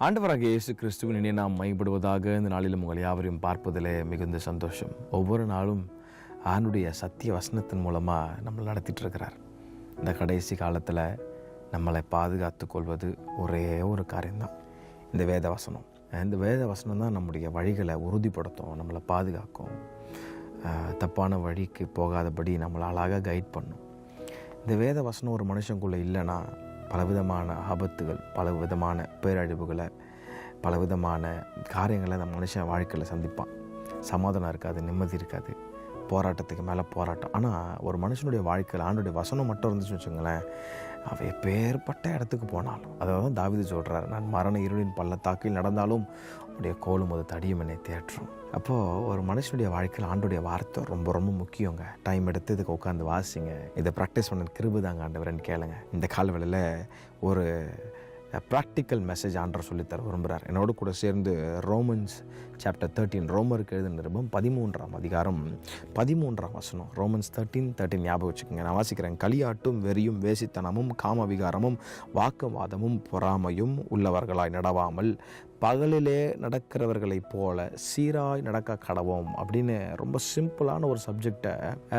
ஆண்டவராகிய இயேசு கிறிஸ்துவின் இனி நாம் மைப்படுவதாக இந்த நாளிலும் உங்கள் யாவரையும் பார்ப்பதிலே மிகுந்த சந்தோஷம். ஒவ்வொரு நாளும் ஆண்டுடைய சத்திய வசனத்தின் மூலமாக நம்மளை நடத்திட்டு இருக்கிறார். இந்த கடைசி காலத்தில் நம்மளை பாதுகாத்து கொள்வது ஒரே ஒரு காரியம்தான், இந்த வேத வசனம். இந்த வேத வசனம் தான் நம்முடைய வழிகளை உறுதிப்படுத்தும், நம்மளை பாதுகாக்கும், தப்பான வழிக்கு போகாதபடி நம்மளை அழகாக கைட் பண்ணும். இந்த வேத வசனம் ஒரு மனுஷனுக்குள்ளே இல்லைன்னா பலவிதமான ஆபத்துகள், பலவிதமான பேரழிவுகளை, பலவிதமான காரியங்களை அந்த மனுஷன் வாழ்க்கையில் சந்திப்பான். சமாதானம் இருக்காது, நிம்மதி இருக்காது, போராட்டத்துக்கு மேலே போராட்டம். ஆனால் ஒரு மனுஷனுடைய வாழ்க்கையில் ஆண்டுடைய வசனம் மட்டும் இருந்துச்சுன்னு வச்சுங்களேன், அவை பேர்பட்ட இடத்துக்கு போனாலும், அதாவது தாவீது சொல்கிறார், நான் மரண இருளின் பள்ளத்தாக்கில் நடந்தாலும் உடைய கோலும் அது தடியும் என்னை தேற்றும். அப்போது ஒரு மனுஷனுடைய வாழ்க்கையில் ஆண்டுடைய வார்த்தை ரொம்ப ரொம்ப முக்கியங்க. டைம் எடுத்து இதுக்கு உட்காந்து வாசிங்க, இதை ப்ராக்டிஸ் பண்ண கிருபை தாங்க ஆண்டவரேன்னு கேளுங்க. இந்த காலவேளையில் ஒரு ப்ராக்டிக்கல் மெசேஜ் ஆண்டவர் சொல்லித்தர விரும்புகிறார். என்னோடு கூட சேர்ந்து ரோமன்ஸ் சாப்டர் 13, ரோமருக்கு எழுதின நிருபம் 13ஆம் அதிகாரம் 13ஆம் வசனம். ரோமன்ஸ் 13 ஞாபகம் வச்சுக்கோங்க. நான் வாசிக்கிறேன். களியாட்டும் வெறியும் வேசித்தனமும் காமவிகாரமும் வாக்குவாதமும் பொறாமையும் உள்ளவர்களாய் நடவாமல் பகலிலே நடக்கிறவர்களைப் போல சீராய் நடக்க கடவோம் அப்படின்னு ரொம்ப சிம்பிளான ஒரு சப்ஜெக்டை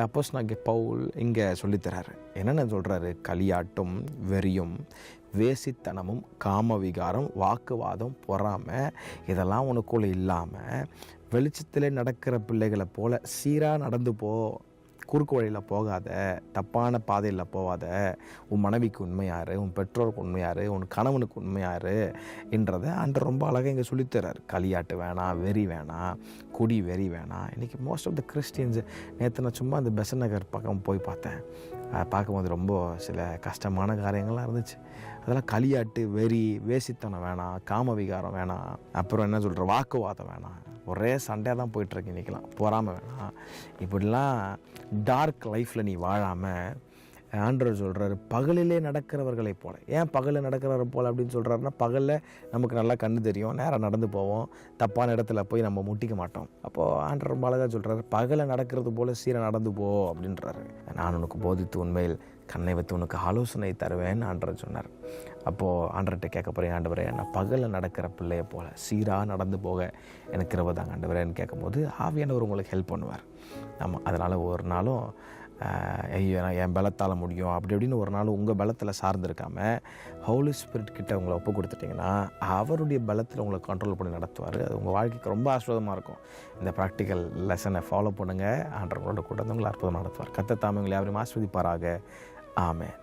அப்போஸ்தலனாகிய பவுல் இங்கே சொல்லித்தராரு. என்னென்ன சொல்கிறாரு? களியாட்டும் வெறியும் வேசித்தனமும் காமவிகாரம் வாக்குவாதம் பொறாமை இதெல்லாம் உனக்குள்ளே இல்லாமல் வெளிச்சத்திலே நடக்கிற பிள்ளைகளை போல சீராக நடந்து போ. குறுக்கு வழியில் போகாத, தப்பான பாதையில் போகாத. உன் மனைவிக்கு உண்மையாரு, உன் பெற்றோருக்கு உண்மையாரு, உன் கணவனுக்கு உண்மையாரு என்றதை ஆண்டவர் ரொம்ப அழகாக இங்கே சொல்லித்தரார். களியாட்டு வேணாம், வெறி வேணாம், குடி வெறி வேணாம். இன்றைக்கி மோஸ்ட் ஆஃப் த கிறிஸ்டியன்ஸ், நேற்று நான் சும்மா அந்த பெசன்ட் நகர் பக்கம் போய் பார்த்தேன். பார்க்கும்போது ரொம்ப சில கஷ்டமான காரியங்கள்லாம் இருந்துச்சு. அதெல்லாம் களியாட்டு, வெறி, வேசித்தனம் வேணாம், காம விகாரம் வேணாம், அப்புறம் என்ன சொல்கிற வாக்குவாதம் வேணாம். ஒரே சண்டையாக தான் போயிட்டுருக்கு இன்றைக்கெலாம். பொறாமல் வேணாம். இப்படிலாம் டார்க் லைஃப்பில் நீ வாழாமல் ஆண்டவர் சொல்கிறாரு, பகலிலே நடக்கிறவர்களை போல. ஏன் பகலில் நடக்கிறவரை போல் அப்படின்னு சொல்கிறாருன்னா, பகலில் நமக்கு நல்லா கண்ணு தெரியும், நேராக நடந்து போவோம், தப்பான இடத்துல போய் நம்ம முட்டிக்க மாட்டோம். அப்போது ஆண்டவர் ரொம்ப அழகாக சொல்கிறாரு, பகலில் நடக்கிறது போல் சீராக நடந்து போ அப்படின்றாரு. நான் உனக்கு போதித்து உண்மையில் கண்ணை வைத்து உனக்கு ஆலோசனை தருவேன்னு ஆண்டவர் சொன்னார். அப்போது ஆண்டவர்கிட்ட கேட்க போகிறேன், ஆண்டவரே நான் பகலில் நடக்கிற பிள்ளையை போல் சீராக நடந்து போக எனக்கு கிருபைதாங்க ஆண்டவரேன்னு கேட்கும்போது ஆவியானவர் உங்களுக்கு ஹெல்ப் பண்ணுவார். ஆமாம், அதனால் ஒரு நாளும் ஐயோ நான் என் பலத்தால் முடியும் அப்படி இப்படின்னு ஒரு நாள் உங்கள் பலத்தில் சார்ந்திருக்காமல் ஹோலி ஸ்பிரிட் கிட்ட உங்களை ஒப்பு கொடுத்துட்டிங்கன்னா அவருடைய பலத்தில் உங்களை கண்ட்ரோல் பண்ணி நடத்துவார். அது உங்கள் வாழ்க்கைக்கு ரொம்ப ஆஸ்வாதமாக இருக்கும். இந்த ப்ராக்டிக்கல் லெசனை ஃபாலோ பண்ணுங்கள். ஆண்டவரோட கூட வந்து உங்களை அற்புதமாக நடத்துவார். கர்த்தர் தாமே உங்களை யாரையும் ஆஸ்வதிப்பாராக. ஆமென்.